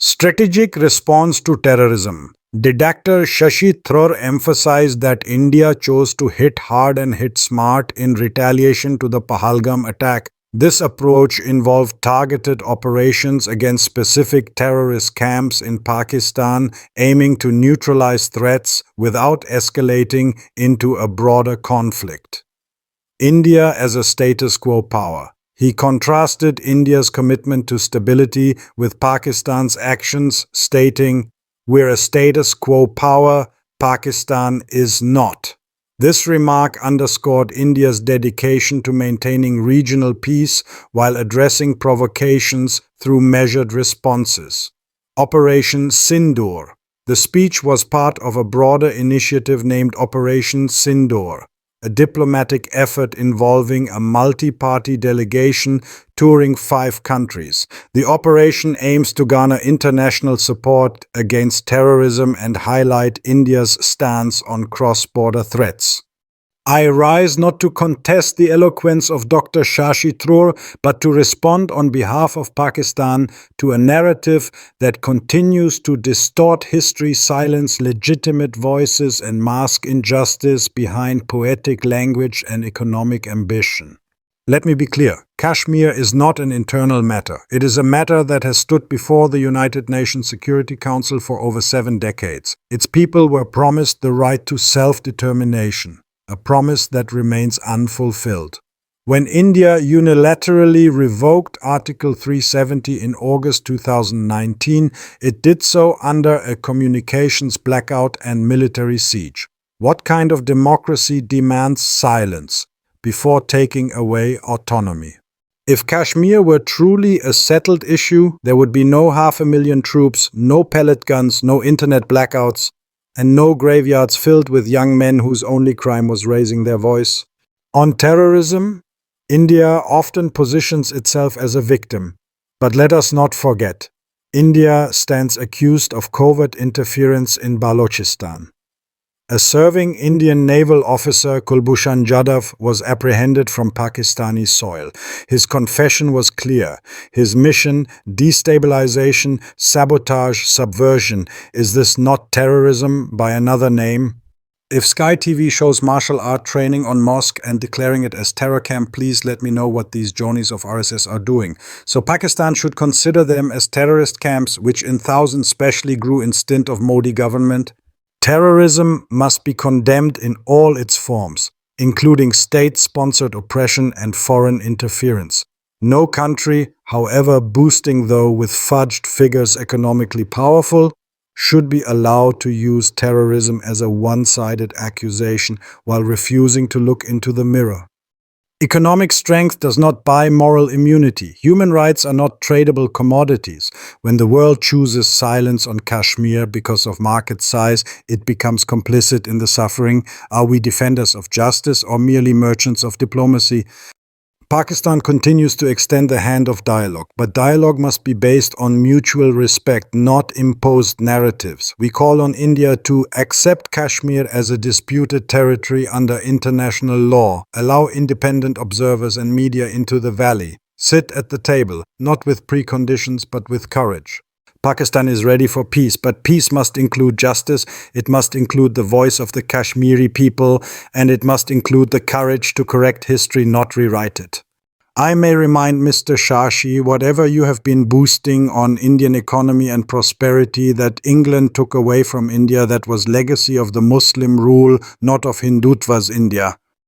Strategic response to terrorism. Dictator Shashi Tharoor emphasized that India chose to hit hard and hit smart in retaliation to the Pahalgam attack. This approach involved targeted operations against specific terrorist camps in Pakistan, aiming to neutralize threats without escalating into a broader conflict. India as a status quo power. He contrasted India's commitment to stability with Pakistan's actions, stating, "We're a status quo power, Pakistan is not." This remark underscored India's dedication to maintaining regional peace while addressing provocations through measured responses. Operation Sindoor. The speech was part of a broader initiative named Operation Sindoor, a diplomatic effort involving a multi-party delegation touring 5 countries. The operation aims to garner international support against terrorism and highlight India's stance on cross-border threats. I rise not to contest the eloquence of Dr. Shashi Tharoor, but to respond on behalf of Pakistan to a narrative that continues to distort history, silence legitimate voices, and mask injustice behind poetic language and economic ambition. Let me be clear, Kashmir is not an internal matter. It is a matter that has stood before the United Nations Security Council for over 7 decades. Its people were promised the right to self-determination, a promise that remains unfulfilled. When India unilaterally revoked Article 370 in August 2019, it did so under a communications blackout and military siege. What kind of democracy demands silence before taking away autonomy? If Kashmir were truly a settled issue, there would be no 500,000 troops, no pellet guns, no internet blackouts, and no graveyards filled with young men whose only crime was raising their voice. On terrorism, India often positions itself as a victim. But let us not forget, India stands accused of covert interference in Balochistan. A serving Indian naval officer, Kulbhushan Jadhav, was apprehended from Pakistani soil. His confession was clear. His mission, destabilization, sabotage, subversion. Is this not terrorism by another name? If Sky TV shows martial art training on mosque and declaring it as terror camp, please let me know what these Johnnies of RSS are doing. So Pakistan should consider them as terrorist camps, which in thousands specially grew in stint of Modi government. Terrorism must be condemned in all its forms, including state-sponsored oppression and foreign interference. No country, however boosting though with fudged figures economically powerful, should be allowed to use terrorism as a one-sided accusation while refusing to look into the mirror. Economic strength does not buy moral immunity. Human rights are not tradable commodities. When the world chooses silence on Kashmir because of market size, it becomes complicit in the suffering. Are we defenders of justice or merely merchants of diplomacy? Pakistan continues to extend the hand of dialogue, but dialogue must be based on mutual respect, not imposed narratives. We call on India to accept Kashmir as a disputed territory under international law, allow independent observers and media into the valley, sit at the table, not with preconditions but with courage. Pakistan is ready for peace, but peace must include justice, it must include the voice of the Kashmiri people, and it must include the courage to correct history, not rewrite it. I may remind Mr. Shashi, whatever you have been boosting on Indian economy and prosperity that England took away from India, that was legacy of the Muslim rule, not of Hindutva's India.